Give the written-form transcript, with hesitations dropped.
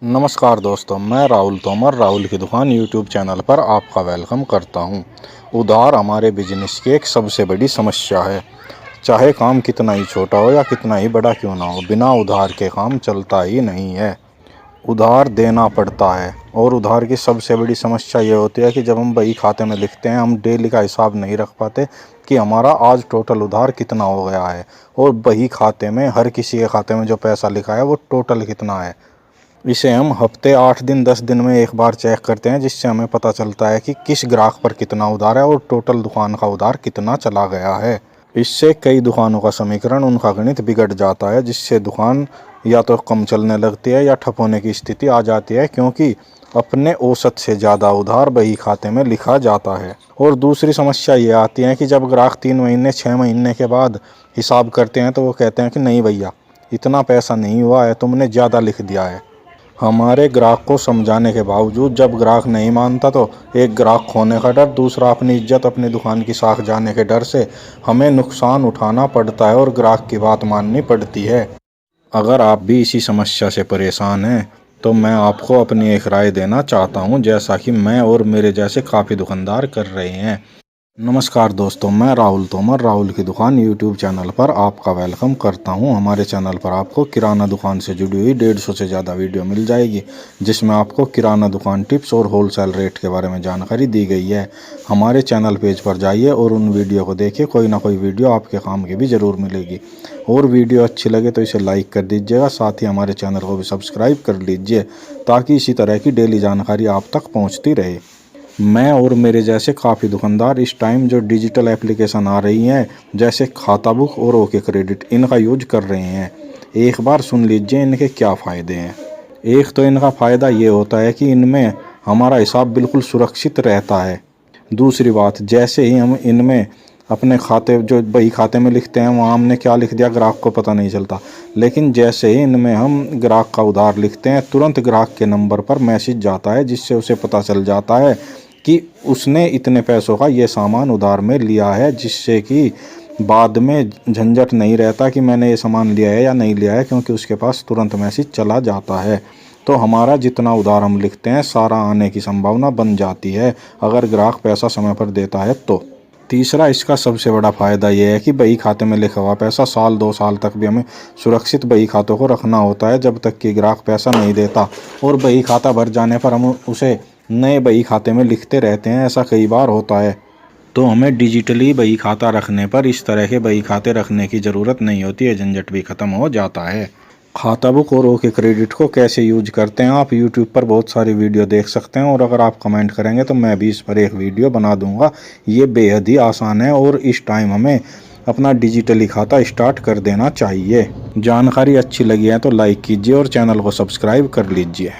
नमस्कार दोस्तों, मैं राहुल तोमर राहुल की दुकान यूट्यूब चैनल पर आपका वेलकम करता हूं। उधार हमारे बिजनेस की एक सबसे बड़ी समस्या है। चाहे काम कितना ही छोटा हो या कितना ही बड़ा क्यों ना हो, बिना उधार के काम चलता ही नहीं है। उधार देना पड़ता है और उधार की सबसे बड़ी समस्या ये होती है कि जब हम बही खाते में लिखते हैं, हम डेली का हिसाब नहीं रख पाते कि हमारा आज टोटल उधार कितना हो गया है और बही खाते में हर किसी के खाते में जो पैसा लिखा है वो टोटल कितना है। इसे हम हफ्ते 8 दिन 10 दिन में एक बार चेक करते हैं, जिससे हमें पता चलता है कि किस ग्राहक पर कितना उधार है और टोटल दुकान का उधार कितना चला गया है। इससे कई दुकानों का समीकरण, उनका गणित बिगड़ जाता है, जिससे दुकान या तो कम चलने लगती है या ठप होने की स्थिति आ जाती है, क्योंकि अपने औसत से ज़्यादा उधार बही खाते में लिखा जाता है। और दूसरी समस्या ये आती है कि जब ग्राहक 3 महीने 6 महीने के बाद हिसाब करते हैं तो वो कहते हैं कि नहीं भैया, इतना पैसा नहीं हुआ है, तुमने ज़्यादा लिख दिया है। हमारे ग्राहक को समझाने के बावजूद जब ग्राहक नहीं मानता तो एक ग्राहक खोने का डर, दूसरा अपनी इज्जत, अपनी दुकान की साख जाने के डर से हमें नुकसान उठाना पड़ता है और ग्राहक की बात माननी पड़ती है। अगर आप भी इसी समस्या से परेशान हैं तो मैं आपको अपनी एक राय देना चाहता हूं, जैसा कि मैं और मेरे जैसे काफ़ी दुकानदार कर रहे हैं। नमस्कार दोस्तों, मैं राहुल तोमर राहुल की दुकान यूट्यूब चैनल पर आपका वेलकम करता हूं। हमारे चैनल पर आपको किराना दुकान से जुड़ी हुई 150 से ज़्यादा वीडियो मिल जाएगी, जिसमें आपको किराना दुकान टिप्स और होलसेल रेट के बारे में जानकारी दी गई है। हमारे चैनल पेज पर जाइए और उन वीडियो को देखिए, कोई ना कोई वीडियो आपके काम की भी ज़रूर मिलेगी। और वीडियो अच्छी लगे तो इसे लाइक कर दीजिएगा, साथ ही हमारे चैनल को भी सब्सक्राइब कर लीजिए, ताकि इसी तरह की डेली जानकारी आप तक पहुँचती रहे। मैं और मेरे जैसे काफ़ी दुकानदार इस टाइम जो डिजिटल एप्लीकेशन आ रही हैं, जैसे खाता बुक और ओके क्रेडिट, इनका यूज कर रहे हैं। एक बार सुन लीजिए इनके क्या फ़ायदे हैं। एक तो इनका फ़ायदा ये होता है कि इनमें हमारा हिसाब बिल्कुल सुरक्षित रहता है। दूसरी बात, जैसे ही हम इनमें अपने खाते जो बही खाते में लिखते हैं, वहाँ हमने क्या लिख दिया ग्राहक को पता नहीं चलता, लेकिन जैसे ही इनमें हम ग्राहक का उधार लिखते हैं, तुरंत ग्राहक के नंबर पर मैसेज जाता है, जिससे उसे पता चल जाता है कि उसने इतने पैसों का ये सामान उधार में लिया है, जिससे कि बाद में झंझट नहीं रहता कि मैंने ये सामान लिया है या नहीं लिया है, क्योंकि उसके पास तुरंत मैसेज चला जाता है। तो हमारा जितना उधार हम लिखते हैं, सारा आने की संभावना बन जाती है, अगर ग्राहक पैसा समय पर देता है तो। तीसरा, इसका सबसे बड़ा फ़ायदा यह है कि बही खाते में लिखा हुआ पैसा साल 2 साल तक भी हमें सुरक्षित बही खातों को रखना होता है, जब तक कि ग्राहक पैसा नहीं देता। और बही खाता भर जाने पर हम उसे नए बही खाते में लिखते रहते हैं, ऐसा कई बार होता है। तो हमें डिजिटली बही खाता रखने पर इस तरह के बही खाते रखने की ज़रूरत नहीं होती है, झंझट भी ख़त्म हो जाता है। खाता बुक और ओके क्रेडिट को कैसे यूज करते हैं, आप यूट्यूब पर बहुत सारी वीडियो देख सकते हैं, और अगर आप कमेंट करेंगे तो मैं भी इस पर एक वीडियो बना दूंगा। ये बेहद ही आसान है और इस टाइम हमें अपना डिजिटली खाता स्टार्ट कर देना चाहिए। जानकारी अच्छी लगी है तो लाइक कीजिए और चैनल को सब्सक्राइब कर लीजिए।